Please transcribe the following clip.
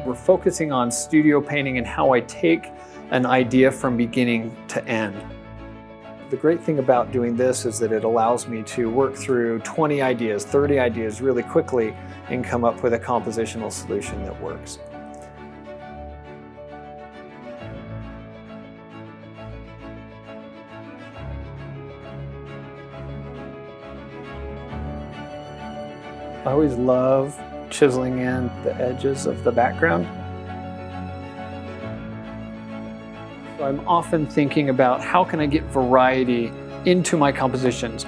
We're focusing on studio painting and how I take an idea from beginning to end. The great thing about doing this is that it allows me to work through 20 ideas, 30 ideas really quickly and come up with a compositional solution that works. I always love chiseling in the edges of the background. So I'm often thinking about how can I get variety into my compositions.